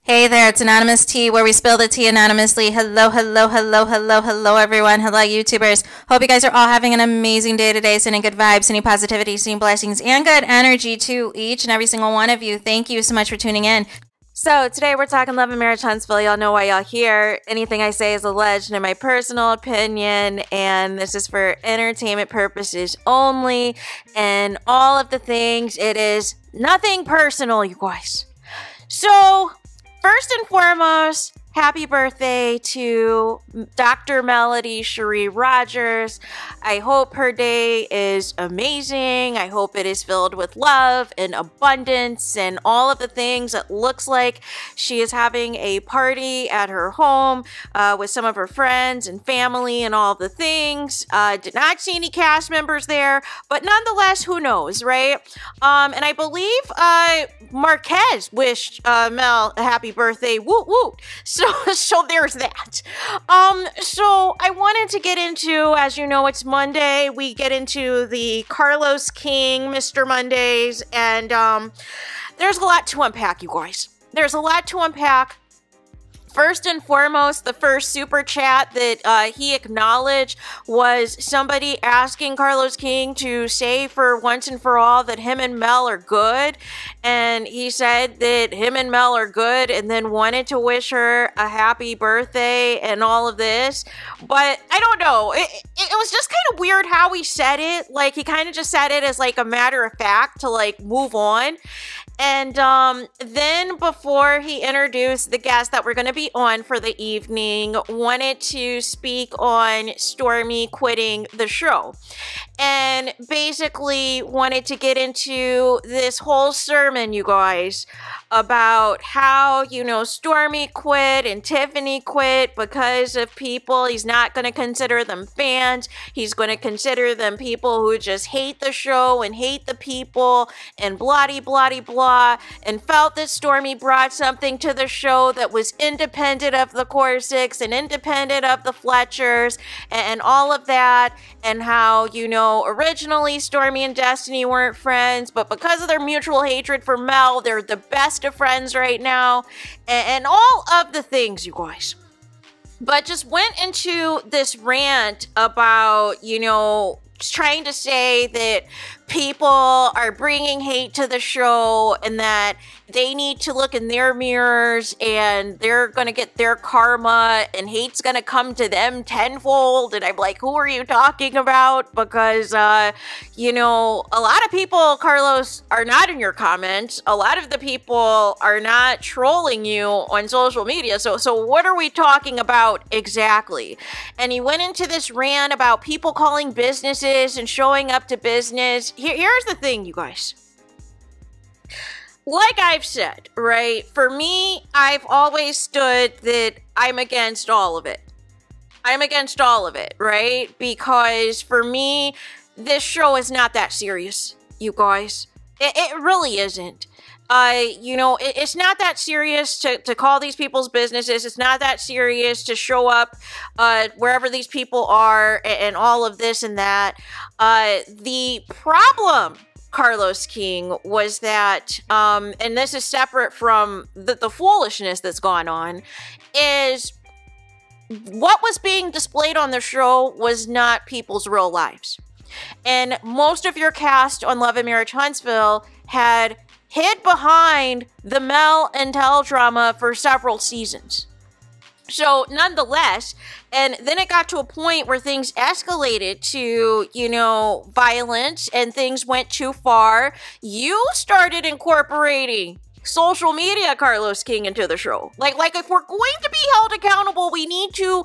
Hey there, it's Anonymous Tea, where we spill the tea anonymously. Hello, hello, hello, hello, hello, everyone. Hello, YouTubers. Hope you guys are all having an amazing day today, sending good vibes, sending positivity, sending blessings, and good energy to each and every single one of you. Thank you so much for tuning in. So today we're talking love and marriage, Huntsville. Y'all know why y'all here. Anything I say is alleged in my personal opinion, and this is for entertainment purposes only. And all of the things, it is nothing personal, you guys. So first and foremost, happy birthday to Dr. Melody Cherie Rogers. I hope her day is amazing. I hope it is filled with love and abundance and all of the things. It looks like she is having a party at her home with some of her friends and family and all the things. Did not see any cast members there, but nonetheless, who knows, right? And I believe Marquez wished Mel a happy birthday. Woot woot. So there's that. So I wanted to get into, as you know, it's Monday. We get into the Carlos King, Mr. Mondays, and there's a lot to unpack, you guys. There's a lot to unpack. First and foremost, the first super chat that he acknowledged was somebody asking Carlos King to say for once and for all that him and Mel are good. And he said that him and Mel are good and then wanted to wish her a happy birthday and all of this. But I don't know. It was just kind of weird how he said it. Like, he kind of just said it as like a matter of fact to like move on. And then before he introduced the guests that were going to be on for the evening, wanted to speak on Stormy quitting the show. And basically wanted to get into this whole sermon, you guys, about how, you know, Stormy quit and Tiffany quit because of people. He's not going to consider them fans. He's going to consider them people who just hate the show and hate the people and blah, and felt that Stormy brought something to the show that was independent of the Corsicks and independent of the Fletchers and all of that, and how, you know, originally Stormy and Destiny weren't friends, but because of their mutual hatred for Mel, they're the best of friends right now, and all of the things, you guys. But just went into this rant about, you know, trying to say that people are bringing hate to the show and that they need to look in their mirrors and they're going to get their karma and hate's going to come to them tenfold. And I'm like, who are you talking about? Because, you know, a lot of people, Carlos, are not in your comments. A lot of the people are not trolling you on social media. So what are we talking about exactly? And he went into this rant about people calling businesses and showing up to business. Here's the thing, you guys. Like I've said, right? For me, I've always stood that I'm against all of it. I'm against all of it, right? Because for me, this show is not that serious, you guys. It really isn't. You know, it's not that serious to call these people's businesses. It's not that serious to show up wherever these people are and all of this and that. The problem, Carlos King, was that, and this is separate from the foolishness that's gone on, is what was being displayed on the show was not people's real lives. And most of your cast on Love and Marriage Huntsville had hid behind the Mel and Tel drama for several seasons. So nonetheless, and then it got to a point where things escalated to, you know, violence and things went too far. You started incorporating social media, Carlos King, into the show. Like if we're going to be held accountable, we need to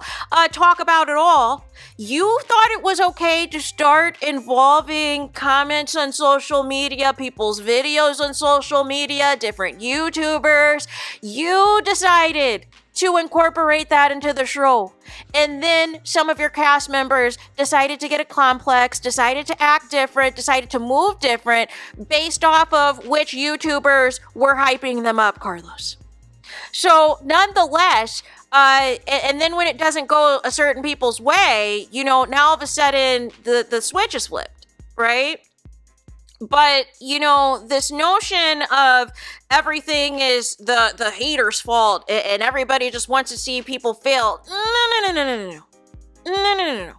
talk about it all. You thought it was okay to start involving comments on social media, people's videos on social media, different YouTubers. You decided to incorporate that into the show. And then some of your cast members decided to get a complex, decided to act different, decided to move different based off of which YouTubers were hyping them up, Carlos. So nonetheless, and then when it doesn't go a certain people's way, you know, now all of a sudden the switch is flipped, right? But, you know, this notion of everything is the hater's fault and everybody just wants to see people fail. No.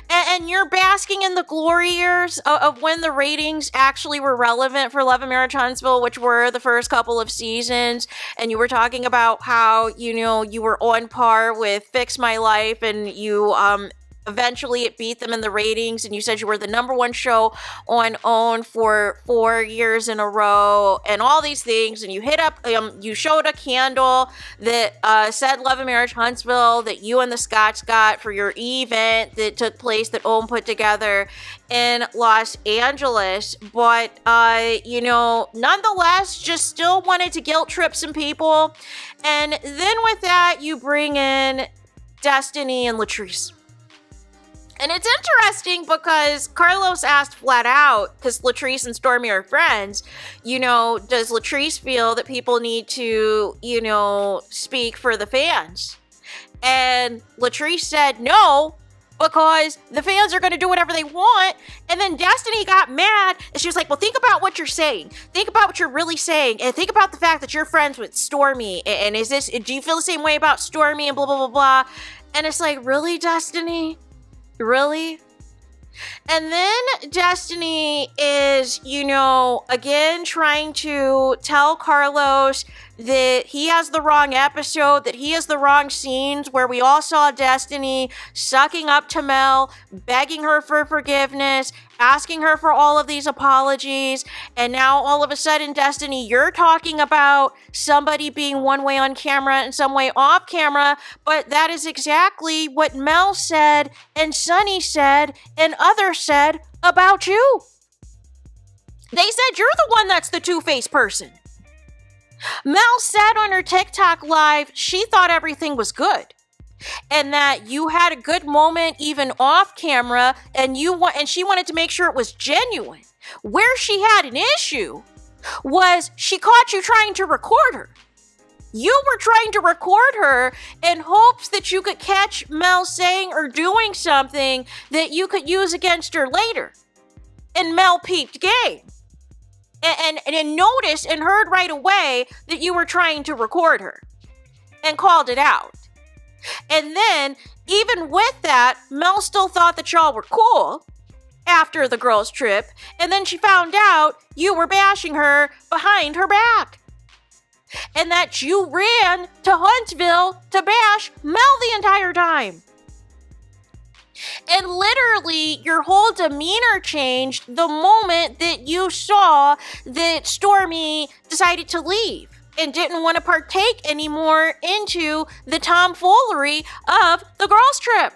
And you're basking in the glory years of when the ratings actually were relevant for Love and Marriage Huntsville, which were the first couple of seasons. And you were talking about how, you know, you were on par with Fix My Life, and you, eventually it beat them in the ratings, and you said you were the #1 show on OWN for 4 years in a row and all these things, and you hit up, you showed a candle that said Love and Marriage Huntsville that you and the Scotts got for your event that took place that OWN put together in Los Angeles. But, you know, nonetheless, just still wanted to guilt trip some people. And then with that, you bring in Destiny and Latrice. And it's interesting because Carlos asked flat out, because Latrice and Stormy are friends, you know, does Latrice feel that people need to, you know, speak for the fans? And Latrice said no, because the fans are going to do whatever they want. And then Destiny got mad, and she was like, well, think about what you're saying. Think about what you're really saying, and think about the fact that you're friends with Stormy. And do you feel the same way about Stormy and blah, blah, blah, blah? And it's like, really, Destiny? Really? And then Destiny is, you know, again trying to tell Carlos that he has the wrong episode, that he has the wrong scenes, where we all saw Destiny sucking up to Mel, begging her for forgiveness, asking her for all of these apologies, and now all of a sudden, Destiny, you're talking about somebody being one way on camera and some way off camera, but that is exactly what Mel said, and Sunny said, and others said about you. They said you're the one that's the two-faced person. Mel said on her TikTok live she thought everything was good, and that you had a good moment even off camera, and she wanted to make sure it was genuine. Where she had an issue was she caught you trying to record her. You were trying to record her in hopes that you could catch Mel saying or doing something that you could use against her later. And Mel peeped game. And noticed and heard right away that you were trying to record her and called it out. And then, even with that, Mel still thought that y'all were cool after the girls' trip, and then she found out you were bashing her behind her back. And that you ran to Huntsville to bash Mel the entire time. And literally, your whole demeanor changed the moment that you saw that Stormy decided to leave and didn't want to partake anymore into the tomfoolery of the girls' trip.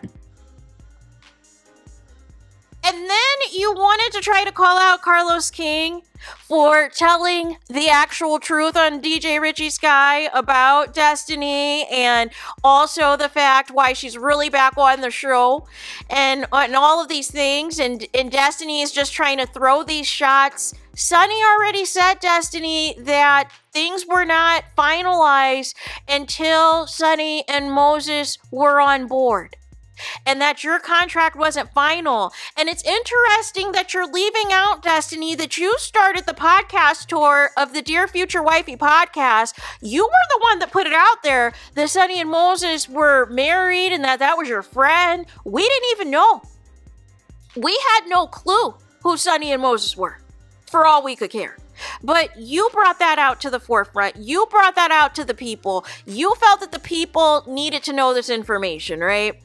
And then you wanted to try to call out Carlos King for telling the actual truth on DJ Richie Sky about Destiny, and also the fact why she's really back on the show, and all of these things, and Destiny is just trying to throw these shots. Sunny already said, Destiny, that things were not finalized until Sunny and Moses were on board, and that your contract wasn't final. And it's interesting that you're leaving out, Destiny, that you started the podcast tour of the Dear Future Wifey podcast. You were the one that put it out there that Sunny and Moses were married and that was your friend. We didn't even know. We had no clue who Sunny and Moses were, for all we could care. But you brought that out to the forefront. You brought that out to the people. You felt that the people needed to know this information, right?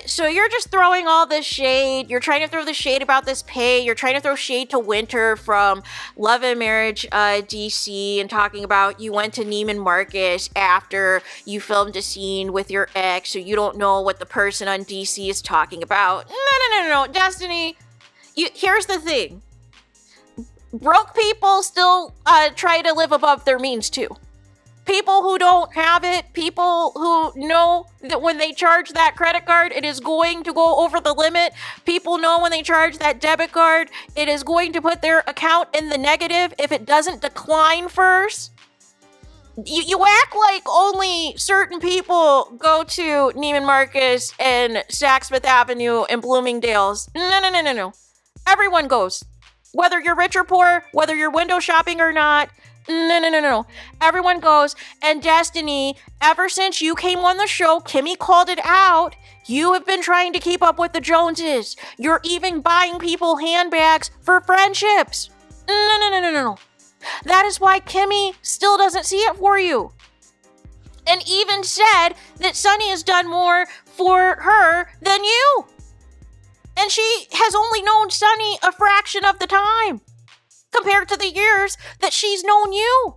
So you're just throwing all this shade. You're trying to throw the shade about this pay. You're trying to throw shade to Winter from Love and Marriage DC, and talking about you went to Neiman Marcus after you filmed a scene with your ex, so you don't know what the person on DC is talking about. No, Destiny. Here's the thing. Broke people still try to live above their means too. People who don't have it, people who know that when they charge that credit card, it is going to go over the limit. People know when they charge that debit card, it is going to put their account in the negative if it doesn't decline first. You act like only certain people go to Neiman Marcus and Saks Fifth Avenue and Bloomingdale's. No. Everyone goes. Whether you're rich or poor, whether you're window shopping or not. No. Everyone goes, and Destiny, ever since you came on the show, Kimmy called it out. You have been trying to keep up with the Joneses. You're even buying people handbags for friendships. No. That is why Kimmy still doesn't see it for you. And even said that Sunny has done more for her than you. And she has only known Sunny a fraction of the time compared to the years that she's known you.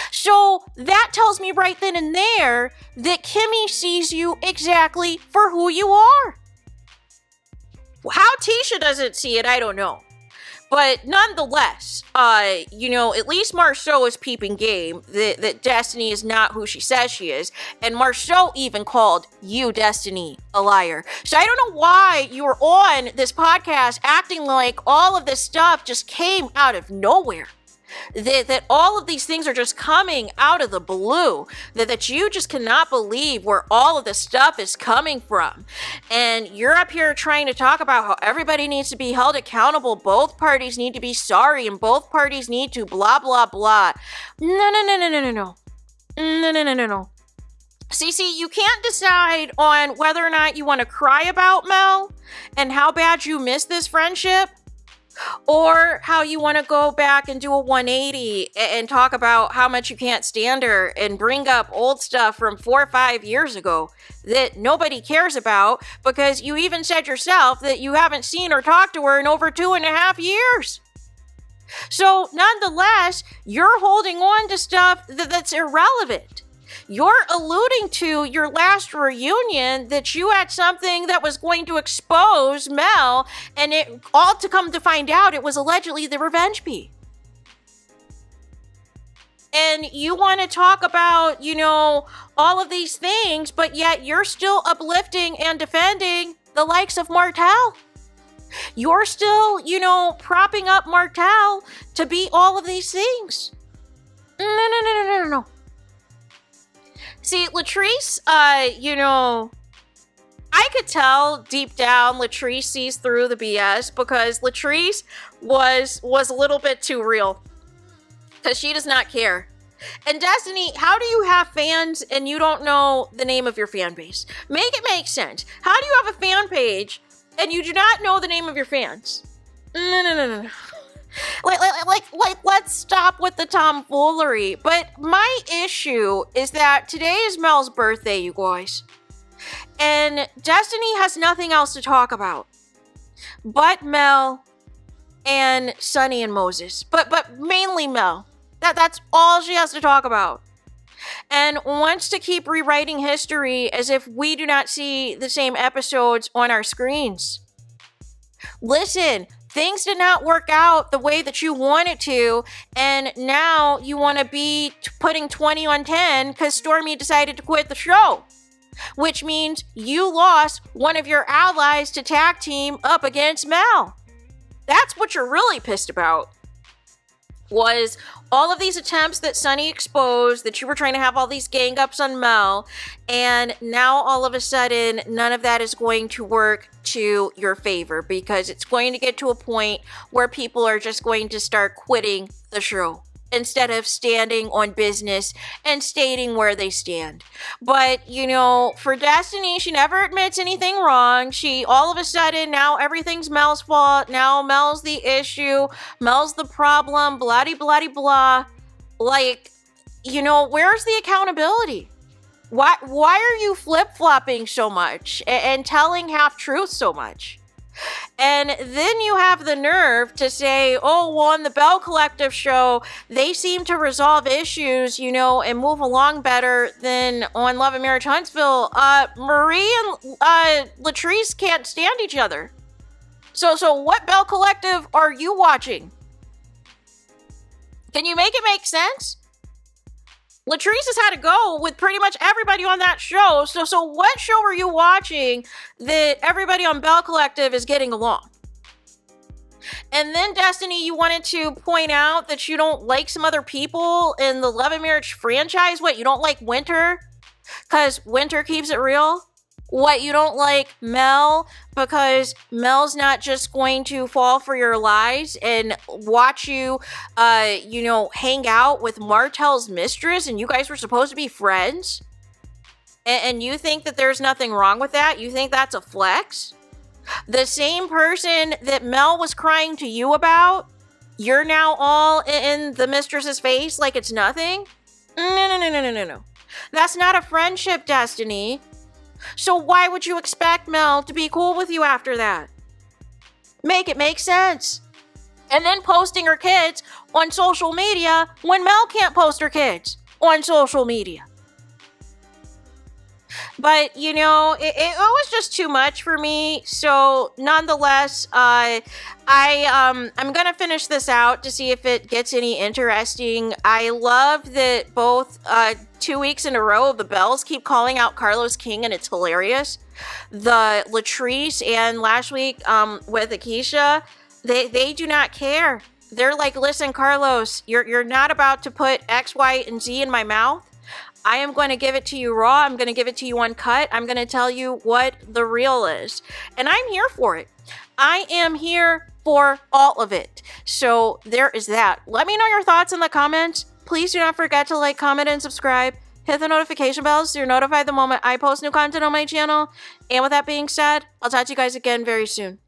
So that tells me right then and there that Kimmy sees you exactly for who you are. How Tisha doesn't see it, I don't know. But nonetheless, at least Marceau is peeping game that Destiny is not who she says she is. And Marceau even called you, Destiny, a liar. So I don't know why you were on this podcast acting like all of this stuff just came out of nowhere. That all of these things are just coming out of the blue. That you just cannot believe where all of this stuff is coming from. And you're up here trying to talk about how everybody needs to be held accountable. Both parties need to be sorry and both parties need to blah, blah, blah. No. See, you can't decide on whether or not you want to cry about Mel and how bad you miss this friendship, or how you want to go back and do a 180 and talk about how much you can't stand her and bring up old stuff from 4 or 5 years ago that nobody cares about because you even said yourself that you haven't seen or talked to her in over 2.5 years. So nonetheless, you're holding on to stuff that's irrelevant. You're alluding to your last reunion that you had something that was going to expose Mel, and it all to come to find out it was allegedly the revenge bee. And you want to talk about, all of these things, but yet you're still uplifting and defending the likes of Martel. You're still, propping up Martel to be all of these things. No. See, Latrice, I could tell deep down Latrice sees through the BS because Latrice was a little bit too real. Because she does not care. And Destiny, how do you have fans and you don't know the name of your fan base? Make it make sense. How do you have a fan page and you do not know the name of your fans? No. Let's stop with the tomfoolery. But my issue is that today is Mel's birthday, you guys. And Destiny has nothing else to talk about but Mel and Sunny and Moses. But mainly Mel. That's all she has to talk about. And wants to keep rewriting history as if we do not see the same episodes on our screens. Listen, things did not work out the way that you wanted to, and now you want to be putting 20 on 10 because Stormy decided to quit the show. Which means you lost one of your allies to tag team up against Mel. That's what you're really pissed about. Was all of these attempts that Sunny exposed, that you were trying to have all these gang ups on Mel, and now all of a sudden, none of that is going to work to your favor because it's going to get to a point where people are just going to start quitting the show instead of standing on business and stating where they stand. But, for Destiny, she never admits anything wrong. She, all of a sudden, now everything's Mel's fault. Now Mel's the issue. Mel's the problem. Blah-de-blah-de-blah. Where's the accountability? Why are you flip-flopping so much and telling half-truths so much? And then you have the nerve to say, on the Bell Collective show, they seem to resolve issues, and move along better than on Love and Marriage Huntsville. Marie and Latrice can't stand each other. So what Bell Collective are you watching? Can you make it make sense? Latrice has had to go with pretty much everybody on that show. So what show are you watching that everybody on Bell Collective is getting along? And then, Destiny, you wanted to point out that you don't like some other people in the Love and Marriage franchise. What, you don't like Winter? Because Winter keeps it real? What, you don't like Mel because Mel's not just going to fall for your lies and watch you, you know, hang out with Martell's mistress and you guys were supposed to be friends? And you think that there's nothing wrong with that? You think that's a flex? The same person that Mel was crying to you about, you're now all in the mistress's face like it's nothing? No. That's not a friendship, Destiny. So why would you expect Mel to be cool with you after that? Make it make sense. And then posting her kids on social media when Mel can't post her kids on social media. But, you know, it was just too much for me. So, nonetheless, I'm going to finish this out to see if it gets any interesting. I love that both 2 weeks in a row, the Bells keep calling out Carlos King, and it's hilarious. The Latrice and last week with Akeisha, they do not care. They're like, listen, Carlos, you're not about to put X, Y, and Z in my mouth. I am going to give it to you raw. I'm going to give it to you uncut. I'm going to tell you what the real is. And I'm here for it. I am here for all of it. So there is that. Let me know your thoughts in the comments. Please do not forget to like, comment, and subscribe. Hit the notification bells so you're notified the moment I post new content on my channel. And with that being said, I'll talk to you guys again very soon.